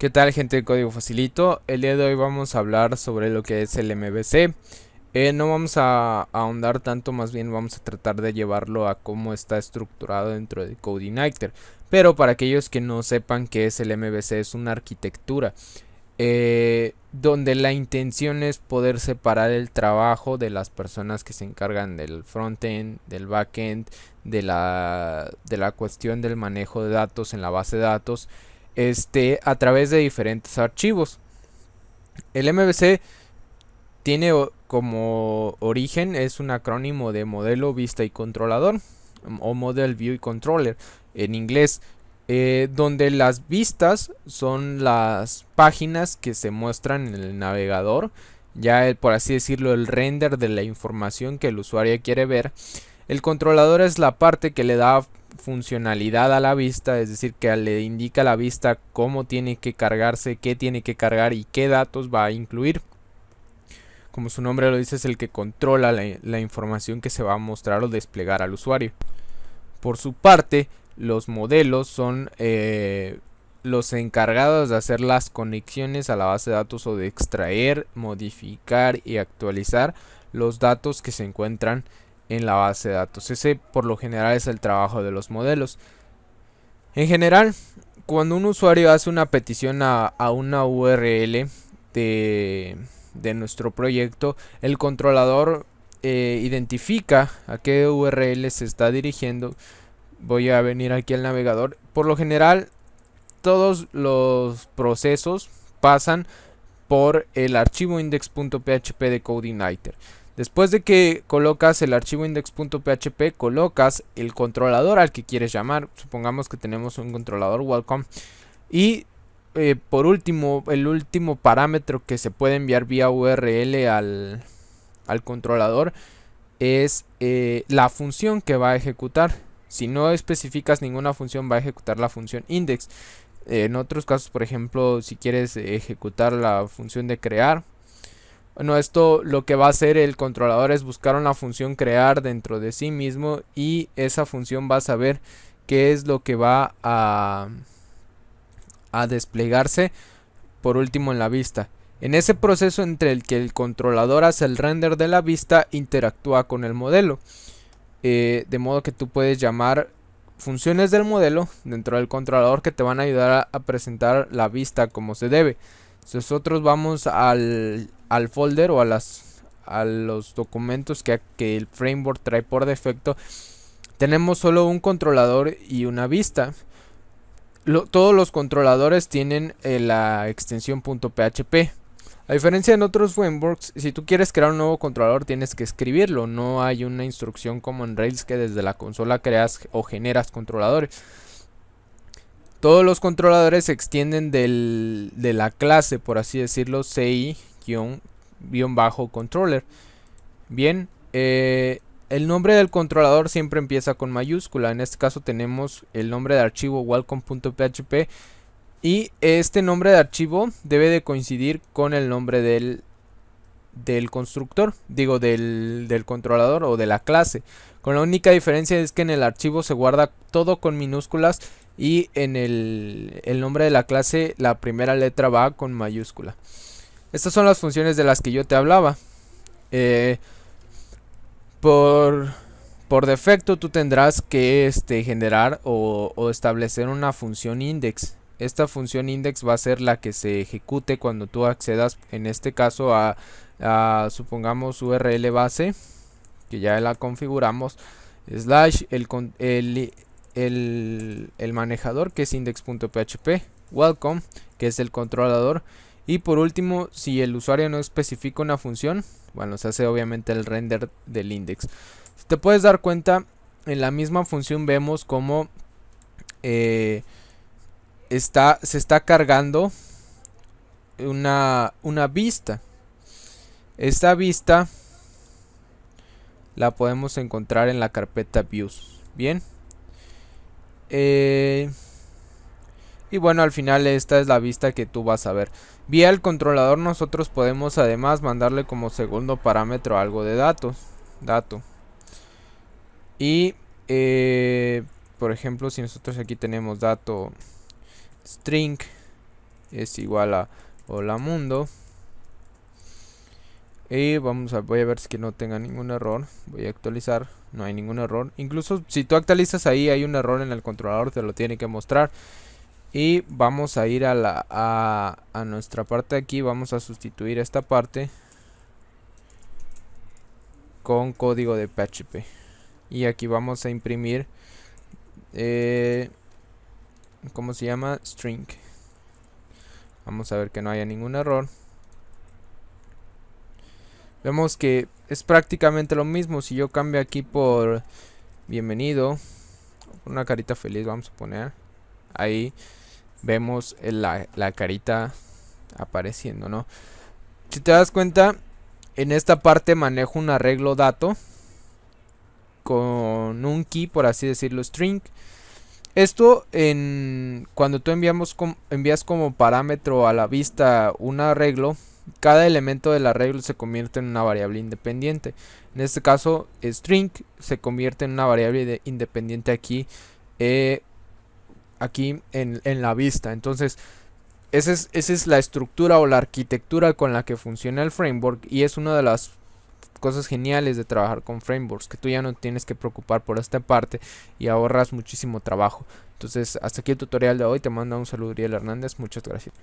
¿Qué tal, gente de Código Facilito? El día de hoy vamos a hablar sobre lo que es el MVC. No vamos a ahondar tanto, más bien vamos a tratar de llevarlo a cómo está estructurado dentro de CodeIgniter. Pero para aquellos que no sepan qué es el MVC, es una arquitectura donde la intención es poder separar el trabajo de las personas que se encargan del frontend, del backend, de la cuestión del manejo de datos en la base de datos, a través de diferentes archivos. El MVC tiene como origen, es un acrónimo de modelo, vista y controlador, o Model, View y Controller en inglés, donde las vistas son las páginas que se muestran en el navegador, ya por así decirlo, el render de la información que el usuario quiere ver. El controlador es la parte que le da funcionalidad a la vista, es decir, que le indica a la vista cómo tiene que cargarse, qué tiene que cargar y qué datos va a incluir. Como su nombre lo dice, es el que controla la información que se va a mostrar o desplegar al usuario. Por su parte, los modelos son los encargados de hacer las conexiones a la base de datos o de extraer, modificar y actualizar los datos que se encuentran en la base de datos. Ese por lo general es el trabajo de los modelos. En general, cuando un usuario hace una petición a una URL de nuestro proyecto, el controlador identifica a qué URL se está dirigiendo. Voy a venir aquí al navegador. Por lo general, todos los procesos pasan por el archivo index.php de CodeIgniter. Después de que colocas el archivo index.php, colocas el controlador al que quieres llamar. Supongamos que tenemos un controlador welcome. Y por último, el último parámetro que se puede enviar vía URL al controlador es la función que va a ejecutar. Si no especificas ninguna función, va a ejecutar la función index. En otros casos, por ejemplo, si quieres ejecutar la función de crear, bueno, esto lo que va a hacer el controlador es buscar una función crear dentro de sí mismo, y esa función va a saber qué es lo que va a desplegarse por último en la vista. En ese proceso entre el que el controlador hace el render de la vista, interactúa con el modelo. De modo que tú puedes llamar funciones del modelo dentro del controlador que te van a ayudar a presentar la vista como se debe. Si nosotros vamos al folder o a los documentos que el framework trae por defecto, tenemos solo un controlador y una vista. Todos los controladores tienen la extensión .php. A diferencia de otros frameworks, si tú quieres crear un nuevo controlador tienes que escribirlo. No hay una instrucción como en Rails que desde la consola creas o generas controladores. Todos los controladores se extienden de la clase, por así decirlo, CI-controller. Bien, el nombre del controlador siempre empieza con mayúscula. En este caso tenemos el nombre de archivo welcome.php. Y este nombre de archivo debe de coincidir con el nombre del constructor, digo del controlador o de la clase. Con la única diferencia es que en el archivo se guarda todo con minúsculas y en el nombre de la clase la primera letra va con mayúscula. Estas son las funciones de las que yo te hablaba. Por defecto tú tendrás que generar o establecer una función index. Esta función index va a ser la que se ejecute cuando tú accedas, en este caso a supongamos URL base, que ya la configuramos, slash el manejador, que es index.php, welcome, que es el controlador, y por último, si el usuario no especifica una función, bueno, se hace obviamente el render del index. Si te puedes dar cuenta, en la misma función vemos como se está cargando una vista. Esta vista la podemos encontrar en la carpeta views. Bien. Y bueno, al final esta es la vista que tú vas a ver. Vía el controlador nosotros podemos además mandarle como segundo parámetro algo de dato. Y por ejemplo, si nosotros aquí tenemos dato string, es igual a hola mundo. Y voy a ver si que no tenga ningún error. Voy a actualizar, no hay ningún error. Incluso si tú actualizas ahí hay un error en el controlador, te lo tiene que mostrar. Y vamos a ir a nuestra parte de aquí. Vamos a sustituir esta parte con código de PHP. Y aquí vamos a imprimir ¿cómo se llama? String. Vamos a ver que no haya ningún error. Vemos que es prácticamente lo mismo. Si yo cambio aquí por bienvenido, una carita feliz vamos a poner. Ahí vemos la carita apareciendo, ¿no? Si te das cuenta, en esta parte manejo un arreglo dato con un key, por así decirlo, string. Esto cuando tú envías como parámetro a la vista un arreglo, cada elemento del arreglo se convierte en una variable independiente. En este caso, string se convierte en una variable independiente aquí, en la vista. Entonces, esa es la estructura o la arquitectura con la que funciona el framework, y es una de las cosas geniales de trabajar con frameworks, que tú ya no tienes que preocupar por esta parte y ahorras muchísimo trabajo. Entonces, hasta aquí el tutorial de hoy. Te mando un saludo, Uriel Hernández. Muchas gracias.